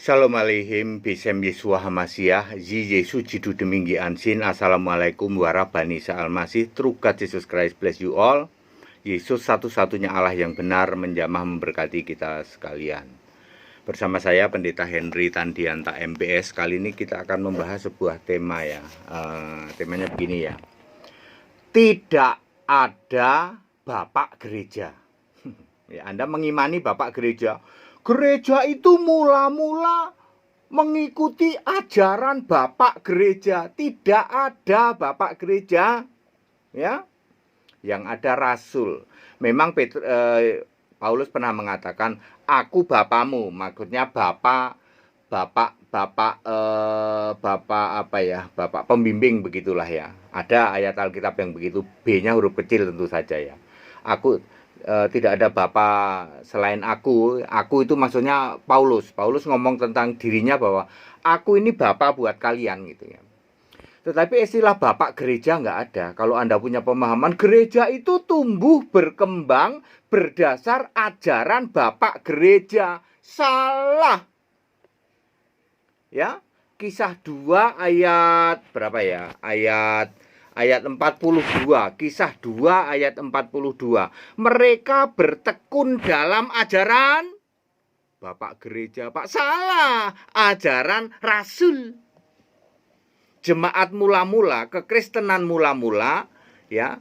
Shalom aleihim, Besem Yeshua Hamasiah, Zi Yesu Jidu Deminggi Ansin, Assalamualaikum warahmatullahi wabarakatuh. True God Jesus Christ bless you all. Yesus satu-satunya Allah yang benar menjamah memberkati kita sekalian. Bersama saya Pendeta Henry Tandianta MPS. Kali ini kita akan membahas sebuah tema ya. Temanya begini ya. Tidak ada Bapak Gereja. Ya, Anda mengimani Bapak Gereja. Gereja itu mula-mula mengikuti ajaran Bapak Gereja. Tidak ada Bapak Gereja, ya. Yang ada Rasul. Memang Paulus pernah mengatakan, aku Bapamu. Maksudnya Bapak pembimbing begitulah ya. Ada ayat Alkitab yang begitu, B-nya huruf kecil tentu saja ya. Aku tidak ada Bapa selain aku. Aku itu maksudnya Paulus. Paulus ngomong tentang dirinya bahwa aku ini Bapa buat kalian gitu ya. Tetapi istilah Bapak Gereja nggak ada. Kalau Anda punya pemahaman, gereja itu tumbuh berkembang berdasar ajaran Bapak Gereja. Salah. Ya, Kisah 2 ayat berapa ya? Ayat 42, Kisah 2 ayat 42. Mereka bertekun dalam ajaran Bapak Gereja, Pak. Salah, ajaran Rasul. Jemaat mula-mula, kekristenan mula-mula ya,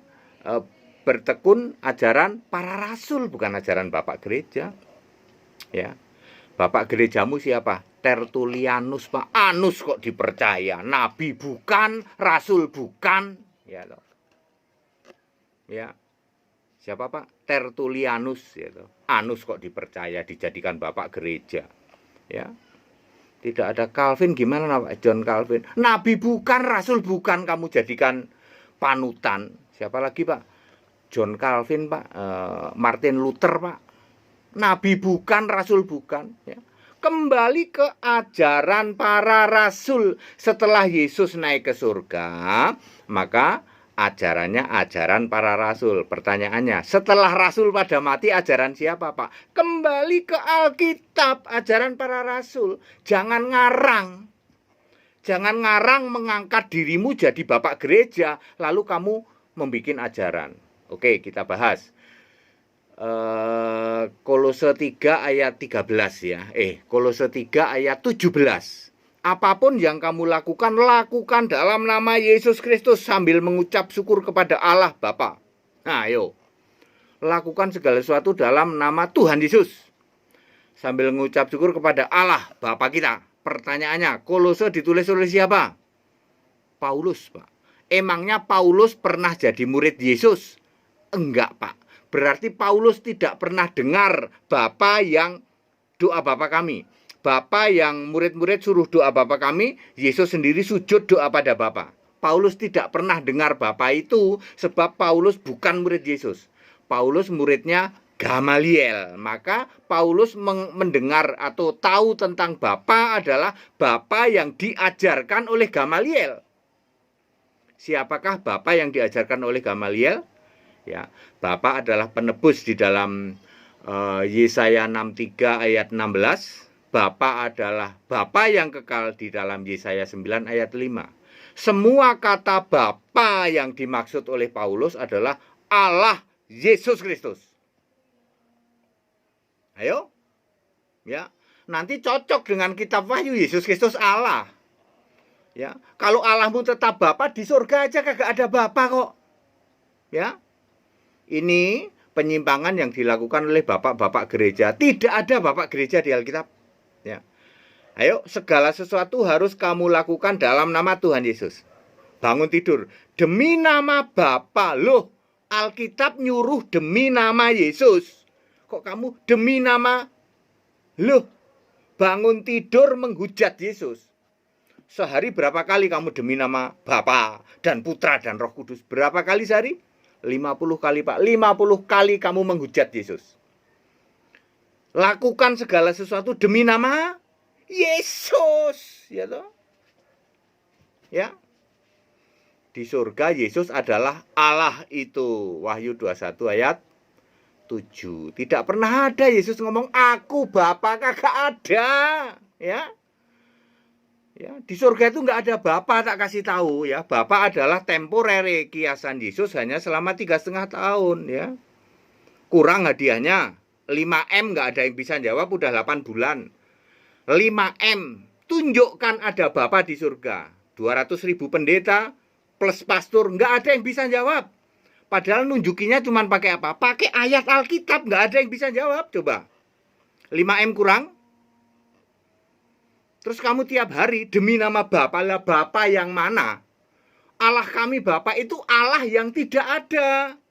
bertekun ajaran para rasul, bukan ajaran Bapak Gereja. Ya. Bapak gerejamu siapa? Tertulianus, Pak. Anus kok dipercaya? Nabi bukan, rasul bukan. Ya loh. Ya. Siapa, Pak? Tertulianus ya loh. Anus kok dipercaya dijadikan Bapak gereja. Ya. Tidak ada Calvin, gimana Pak? John Calvin. Nabi bukan, rasul bukan, kamu jadikan panutan. Siapa lagi, Pak? John Calvin, Pak. Martin Luther, Pak. Nabi bukan, rasul bukan ya. Kembali ke ajaran para rasul. Setelah Yesus naik ke surga, maka ajarannya ajaran para rasul. Pertanyaannya, setelah rasul pada mati, ajaran siapa, Pak? Kembali ke Alkitab, ajaran para rasul. Jangan ngarang. Jangan ngarang mengangkat dirimu jadi Bapak gereja, lalu kamu membuat ajaran. Oke, kita bahas. Kolose 3 ayat 13 ya. Kolose 3 ayat 17. Apapun yang kamu lakukan, lakukan dalam nama Yesus Kristus sambil mengucap syukur kepada Allah Bapa. Nah, ayo. Lakukan segala sesuatu dalam nama Tuhan Yesus. Sambil mengucap syukur kepada Allah Bapa kita. Pertanyaannya, Kolose ditulis oleh siapa? Paulus, Pak. Emangnya Paulus pernah jadi murid Yesus? Enggak, Pak. Berarti Paulus tidak pernah dengar Bapa yang doa Bapa kami. Bapa yang murid-murid suruh doa Bapa kami, Yesus sendiri sujud doa pada Bapa. Paulus tidak pernah dengar Bapa itu sebab Paulus bukan murid Yesus. Paulus muridnya Gamaliel. Maka Paulus mendengar atau tahu tentang Bapa adalah Bapa yang diajarkan oleh Gamaliel. Siapakah Bapa yang diajarkan oleh Gamaliel? Ya, Bapa adalah penebus di dalam Yesaya 63 ayat 16. Bapa adalah Bapa yang kekal di dalam Yesaya 9 ayat 5. Semua kata Bapa yang dimaksud oleh Paulus adalah Allah Yesus Kristus. Ayo. Ya, nanti cocok dengan kitab Wahyu, Yesus Kristus Allah. Ya, kalau Allahmu tetap Bapa, di surga aja kagak ada Bapa kok. Ya. Ini penyimpangan yang dilakukan oleh bapak-bapak gereja. Tidak ada Bapak gereja di Alkitab. Ya. Ayo, segala sesuatu harus kamu lakukan dalam nama Tuhan Yesus. Bangun tidur demi nama Bapa. Loh, Alkitab nyuruh demi nama Yesus. Kok kamu demi nama? Loh, bangun tidur menghujat Yesus. Sehari berapa kali kamu demi nama Bapa dan Putra dan Roh Kudus? Berapa kali sehari? 50 kali, Pak. 50 kali kamu menghujat Yesus. Lakukan segala sesuatu demi nama Yesus, ya toh? Ya. Di surga Yesus adalah Allah itu. Wahyu 21 ayat 47. Tidak pernah ada Yesus ngomong aku Bapa, kagak ada, ya. Ya, di surga itu nggak ada Bapa, tak kasih tahu ya. Bapa adalah temporary, kiasan Yesus hanya selama 3,5 tahun ya. Kurang hadiahnya 5M, nggak ada yang bisa jawab, udah 8 bulan. 5M, tunjukkan ada Bapa di surga. 200.000 pendeta plus pastor, nggak ada yang bisa jawab. Padahal nunjukinya cuma pakai apa? Pakai ayat Alkitab, nggak ada yang bisa jawab. Coba 5M kurang. Terus kamu tiap hari demi nama Bapa, lah Bapa yang mana? Allah kami Bapa itu Allah yang tidak ada.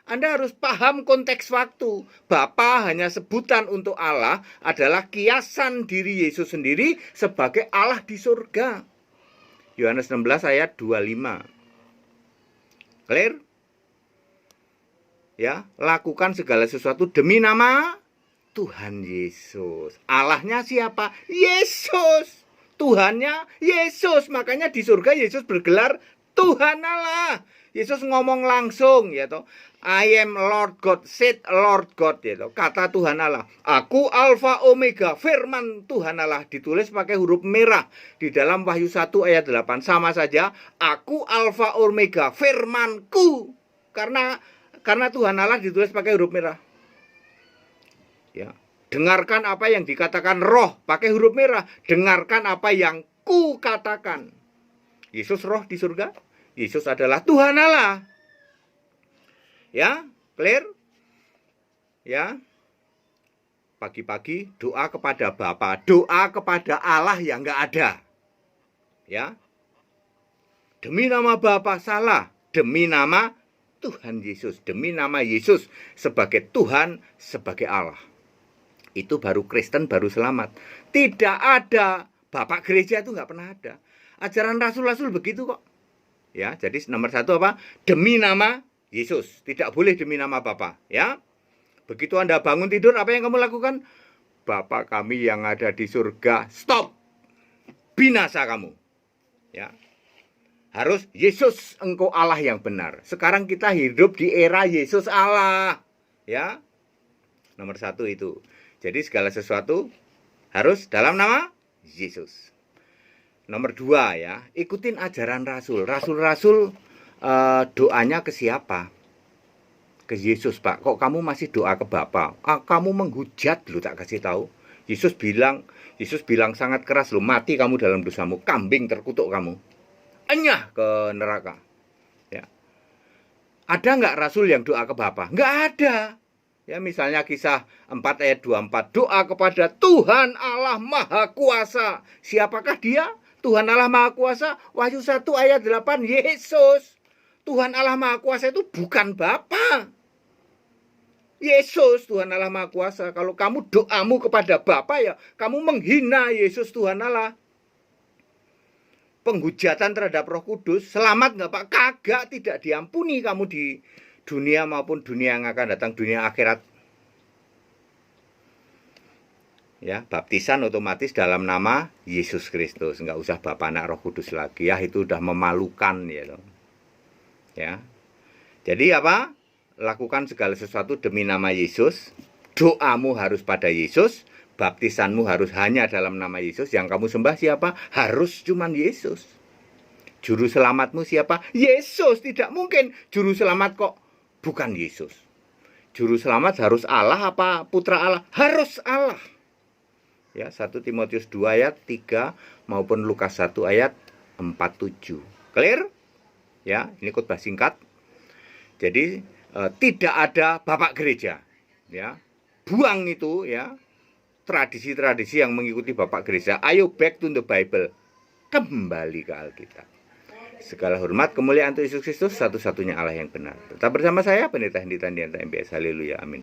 Anda harus paham konteks waktu. Bapa hanya sebutan untuk Allah, adalah kiasan diri Yesus sendiri sebagai Allah di surga. Yohanes 16 ayat 25. Clear? Ya, lakukan segala sesuatu demi nama Tuhan Yesus. Allahnya siapa? Yesus. Tuhannya Yesus. Makanya di surga Yesus bergelar Tuhan Allah. Yesus ngomong langsung ya toh. I am Lord God, said Lord God ya toh. Kata Tuhan Allah. Aku Alfa Omega, firman Tuhan Allah, ditulis pakai huruf merah di dalam Wahyu 1 ayat 8. Sama saja, aku Alfa Omega, firmanku. Karena Tuhan Allah ditulis pakai huruf merah. Ya, dengarkan apa yang dikatakan Roh pakai huruf merah. Dengarkan apa yang ku katakan. Yesus Roh di surga. Yesus adalah Tuhan Allah. Ya, clear? Ya. Pagi-pagi doa kepada Bapa, doa kepada Allah yang enggak ada. Ya. Demi nama Bapa salah, demi nama Tuhan Yesus, demi nama Yesus sebagai Tuhan, sebagai Allah. Itu baru Kristen, baru selamat. Tidak ada Bapak gereja, itu nggak pernah ada. Ajaran rasul-rasul begitu kok. Ya, jadi nomor 1 apa? Demi nama Yesus. Tidak boleh demi nama Bapa. Ya. Begitu Anda bangun tidur, apa yang kamu lakukan? Bapa kami yang ada di surga, stop. Binasa kamu. Ya. Harus Yesus engkau Allah yang benar. Sekarang kita hidup di era Yesus Allah. Ya. Nomor 1 itu. Jadi segala sesuatu harus dalam nama Yesus. Nomor 2 ya, ikutin ajaran Rasul. Rasul-rasul doanya ke siapa? Ke Yesus, Pak. Kok kamu masih doa ke Bapa? Kamu menghujat loh, tak kasih tahu. Yesus bilang sangat keras loh, mati kamu dalam dosamu, kambing terkutuk kamu. Enyah ke neraka. Ya. Ada nggak Rasul yang doa ke Bapa? Nggak ada. Ya, misalnya kisah 4 ayat 24. Doa kepada Tuhan Allah Maha Kuasa. Siapakah dia? Tuhan Allah Maha Kuasa. Wahyu 1 ayat 8. Yesus. Tuhan Allah Maha Kuasa itu bukan Bapa. Yesus Tuhan Allah Maha Kuasa. Kalau kamu doamu kepada Bapa ya, kamu menghina Yesus Tuhan Allah. Penghujatan terhadap Roh Kudus. Selamat nggak Pak? Kagak, tidak diampuni kamu di dunia maupun dunia yang akan datang, dunia akhirat. Ya, baptisan otomatis dalam nama Yesus Kristus, nggak usah Bapa, Anak, Roh Kudus lagi ya, itu udah memalukan ya. Ya. Jadi apa? Lakukan segala sesuatu demi nama Yesus. Doamu harus pada Yesus, baptisanmu harus hanya dalam nama Yesus. Yang kamu sembah siapa? Harus cuman Yesus. Juru selamatmu siapa? Yesus. Tidak mungkin juru selamat kok bukan Yesus. Juru selamat harus Allah apa putra Allah? Harus Allah. Ya, 1 Timotius 2 ayat 3 maupun Lukas 1 ayat 47. Clear? Ya, ini khotbah singkat. Jadi tidak ada bapak gereja. Ya. Buang itu ya. Tradisi-tradisi yang mengikuti bapak gereja. Ayo back to the Bible. Kembali ke Alkitab. Segala hormat, kemuliaan untuk Yesus Kristus, satu-satunya Allah yang benar. Tetap bersama saya, Pendeta Hendy Tandianta MBS. Haleluya, amin.